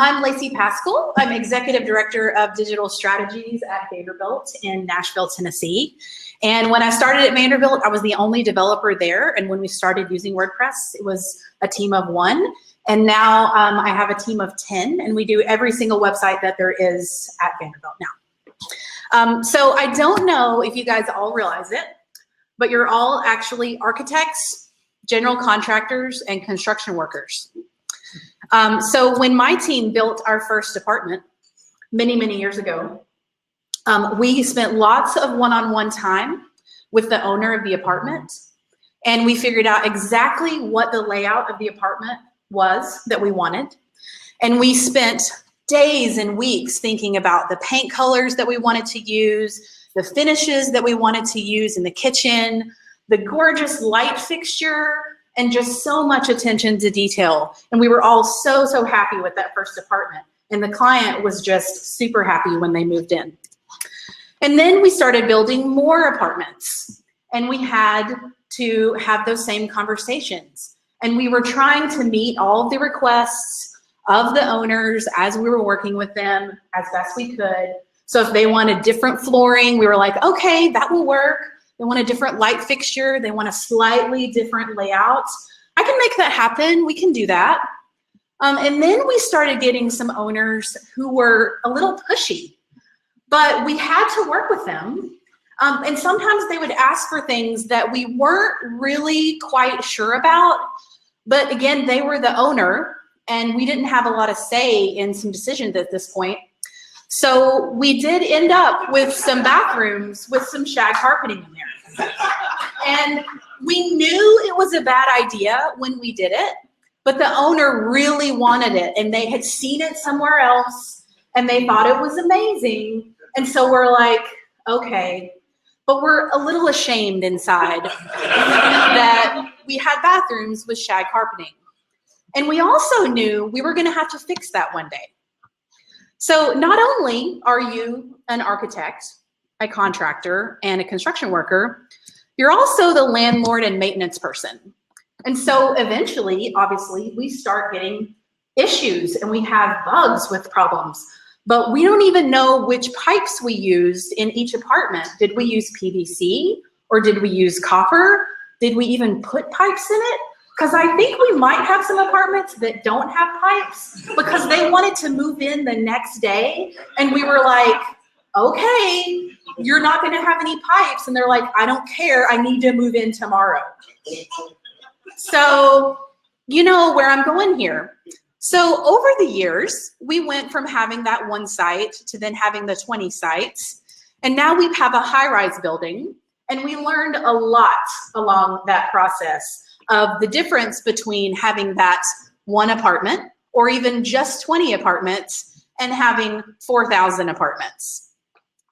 I'm Lacy Paschal. I'm Executive Director of Digital Strategies at Vanderbilt in Nashville, Tennessee. And when I started at Vanderbilt, I was the only developer there. And when we started using WordPress, it was a team of 1. And now I have a team of 10, and we do every single website that there is at Vanderbilt now. So I don't know if you guys all realize it, but you're all actually architects, general contractors, and construction workers. So when my team built our first apartment many, many years ago, we spent lots of one-on-one time with the owner of the apartment, and we figured out exactly what the layout of the apartment was that we wanted. And we spent days and weeks thinking about the paint colors that we wanted to use, the finishes that we wanted to use in the kitchen, the gorgeous light fixture, and just so much attention to detail. And we were all so, so happy with that first apartment. And the client was just super happy when they moved in. And then we started building more apartments, and we had to have those same conversations. And we were trying to meet all of the requests of the owners as we were working with them as best we could. So if they wanted different flooring, we were like, okay, that will work. They want a different light fixture. They want a slightly different layout. I can make that happen. We can do that. And then we started getting some owners who were a little pushy, but we had to work with them. And sometimes they would ask for things that we weren't really quite sure about. But again, they were the owner, and we didn't have a lot of say in some decisions at this point. So we did end up with some bathrooms with some shag carpeting in there. And we knew it was a bad idea when we did it, but the owner really wanted it, and they had seen it somewhere else, and they thought it was amazing. And so we're like, okay, but we're a little ashamed inside that we had bathrooms with shag carpeting. And we also knew we were gonna have to fix that one day. So not only are you an architect, a contractor, and a construction worker, you're also the landlord and maintenance person. And so eventually, obviously, we start getting issues and we have bugs with problems, but we don't even know which pipes we used in each apartment. Did we use PVC or did we use copper? Did we even put pipes in it? Because I think we might have some apartments that don't have pipes because they wanted to move in the next day. And we were like, okay, you're not gonna have any pipes. And they're like, I don't care, I need to move in tomorrow. So you know where I'm going here. So over the years, we went from having that one site to then having the 20 sites. And now we have a high-rise building. And we learned a lot along that process of the difference between having that one apartment or even just 20 apartments and having 4,000 apartments.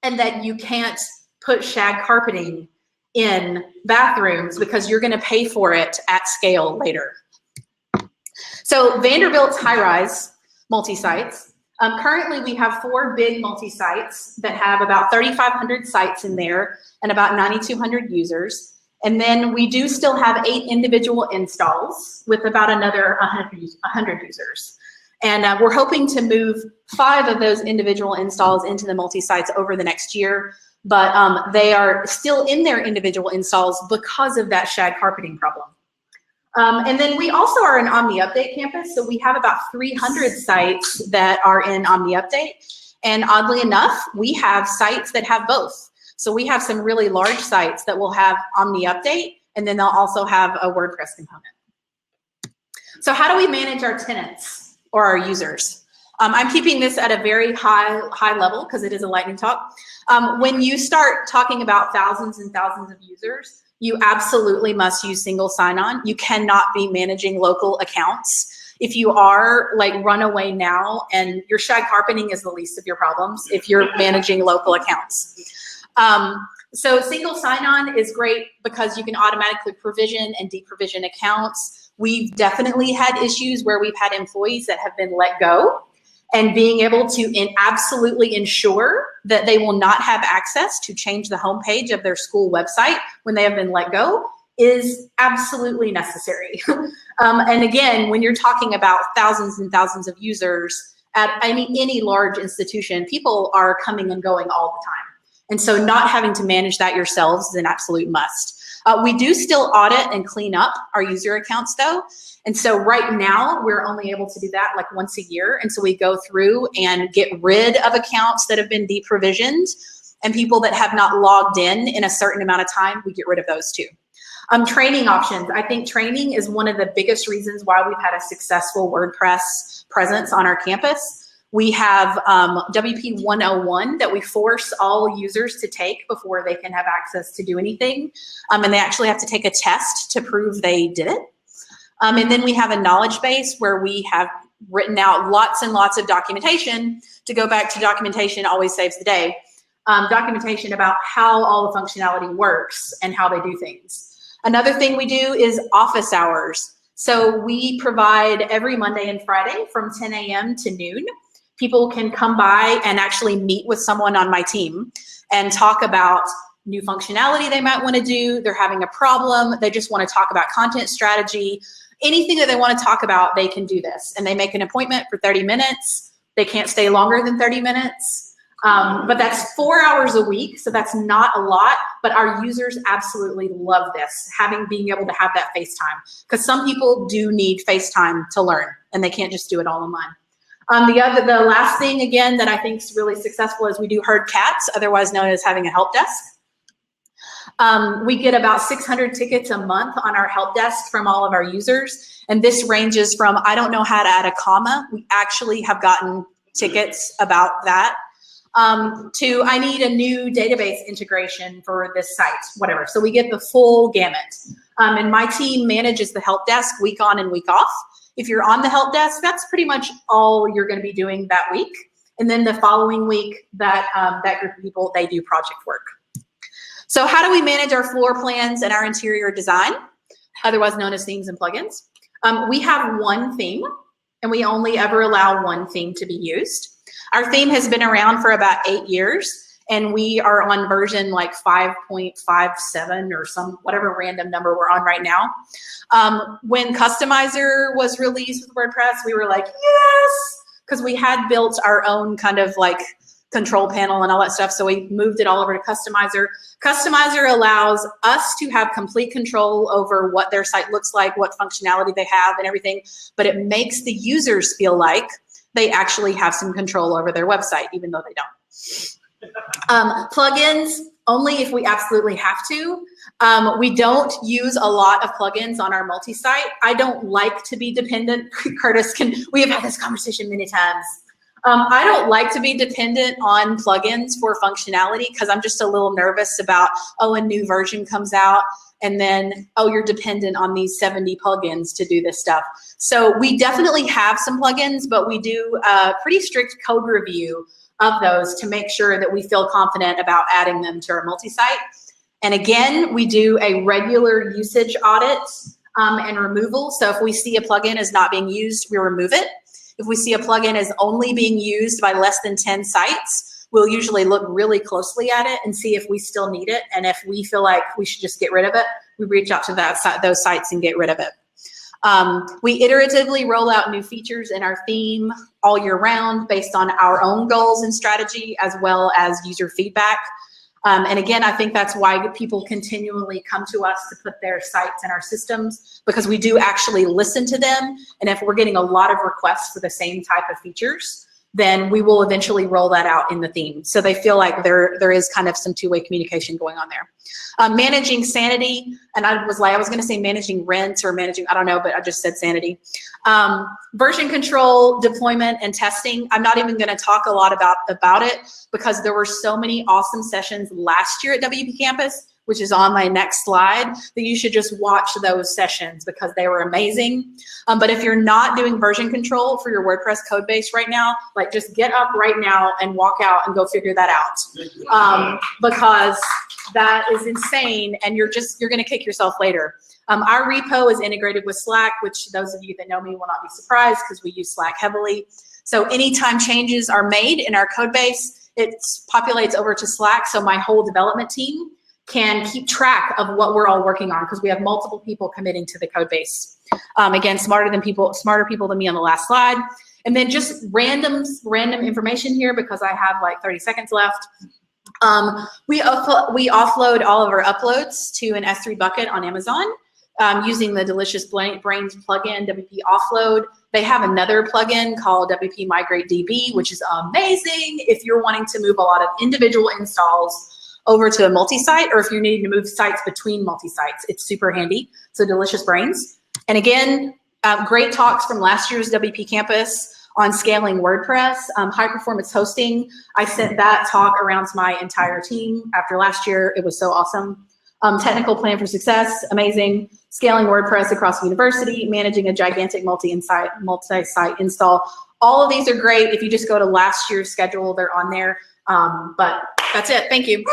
And that you can't put shag carpeting in bathrooms because you're gonna pay for it at scale later. So Vanderbilt's Highrise multi-sites. Currently we have 4 big multi-sites that have about 3,500 sites in there and about 9,200 users. And then we do still have 8 individual installs with about another 100 users. And we're hoping to move 5 of those individual installs into the multi-sites over the next year, but they are still in their individual installs because of that shag carpeting problem. And then we also are an Omni Update campus, so we have about 300 sites that are in Omni Update. And oddly enough, we have sites that have both. So we have some really large sites that will have Omni Update, and then they'll also have a WordPress component. So how do we manage our tenants or our users? I'm keeping this at a very high level because it is a lightning talk. When you start talking about thousands and thousands of users, you absolutely must use single sign-on. You cannot be managing local accounts. If you are, like, run away now, and your shag carpeting is the least of your problems if you're managing local accounts. So single sign-on is great because you can automatically provision and deprovision accounts. We've definitely had issues where we've had employees that have been let go, and being able to absolutely ensure that they will not have access to change the homepage of their school website when they have been let go is absolutely necessary. And again, when you're talking about thousands and thousands of users, at any large institution, people are coming and going all the time. And so not having to manage that yourselves is an absolute must. We do still audit and clean up our user accounts though. And so right now we're only able to do that like once a year. And so we go through and get rid of accounts that have been deprovisioned, and people that have not logged in a certain amount of time, we get rid of those too. Training options. I think training is one of the biggest reasons why we've had a successful WordPress presence on our campus. We have WP 101 that we force all users to take before they can have access to do anything. And they actually have to take a test to prove they did it. And then we have a knowledge base where we have written out lots and lots of documentation. To go back to documentation always saves the day. Documentation about how all the functionality works and how they do things. Another thing we do is office hours. So we provide every Monday and Friday from 10 a.m. to noon. People can come by and actually meet with someone on my team and talk about new functionality they might want to do. They're having a problem. They just want to talk about content strategy. Anything that they want to talk about, they can do this. And they make an appointment for 30 minutes. They can't stay longer than 30 minutes. But that's 4 hours a week. So that's not a lot, but our users absolutely love this, being able to have that FaceTime. Because some people do need FaceTime to learn and they can't just do it all online. The last thing, again, that I think is really successful is we do herd cats, otherwise known as having a help desk. We get about 600 tickets a month on our help desk from all of our users. And this ranges from, I don't know how to add a comma. We actually have gotten tickets about that. To, I need a new database integration for this site, whatever. So we get the full gamut. And my team manages the help desk week on and week off. If you're on the help desk, that's pretty much all you're going to be doing that week. And then the following week, that group of people, they do project work. So how do we manage our floor plans and our interior design, otherwise known as themes and plugins? We have one theme, and we only ever allow one theme to be used. Our theme has been around for about 8 years, and we are on version like 5.57 or whatever random number we're on right now. When Customizer was released with WordPress, we were like, yes, because we had built our own kind of like control panel and all that stuff. So we moved it all over to Customizer. Customizer allows us to have complete control over what their site looks like, what functionality they have and everything, but it makes the users feel like they actually have some control over their website, even though they don't. Plugins, only if we absolutely have to. We don't use a lot of plugins on our multi-site. I don't like to be dependent. Curtis, we have had this conversation many times. I don't like to be dependent on plugins for functionality because I'm just a little nervous about, oh, a new version comes out and then, oh, you're dependent on these 70 plugins to do this stuff. So we definitely have some plugins, but we do a pretty strict code review of those to make sure that we feel confident about adding them to our multi-site. And again, we do a regular usage audit and removal. So if we see a plugin is not being used, we remove it. If we see a plugin is only being used by less than 10 sites, we'll usually look really closely at it and see if we still need it. And if we feel like we should just get rid of it, we reach out to those sites and get rid of it. We iteratively roll out new features in our theme all year round based on our own goals and strategy as well as user feedback. And again, I think that's why people continually come to us to put their sites in our systems, because we do actually listen to them. And if we're getting a lot of requests for the same type of features, then we will eventually roll that out in the theme. So they feel like there is kind of some two-way communication going on there. Managing Sanity, and I was going to say managing rent or managing, I don't know, but I just said Sanity. Version control, deployment, and testing. I'm not even going to talk a lot about it because there were so many awesome sessions last year at WPCampus, which is on my next slide, that you should just watch those sessions because they were amazing. But if you're not doing version control for your WordPress code base right now, like just get up right now and walk out and go figure that out. Because that is insane and you're gonna kick yourself later. Our repo is integrated with Slack, which those of you that know me will not be surprised because we use Slack heavily. So anytime changes are made in our code base, it populates over to Slack. So my whole development team can keep track of what we're all working on because we have multiple people committing to the code base. Again, smarter people than me on the last slide. And then just random information here because I have like 30 seconds left. We offload all of our uploads to an S3 bucket on Amazon using the Delicious Brains plugin, WP Offload. They have another plugin called WP Migrate DB, which is amazing if you're wanting to move a lot of individual installs over to a multi-site, or if you're needing to move sites between multi-sites. It's super handy. So Delicious Brains. And again, great talks from last year's WP Campus on scaling WordPress, high performance hosting. I sent that talk around to my entire team after last year. It was so awesome. Technical plan for success, amazing. Scaling WordPress across the university, managing a gigantic multi-site install. All of these are great. If you just go to last year's schedule, they're on there. But that's it. Thank you.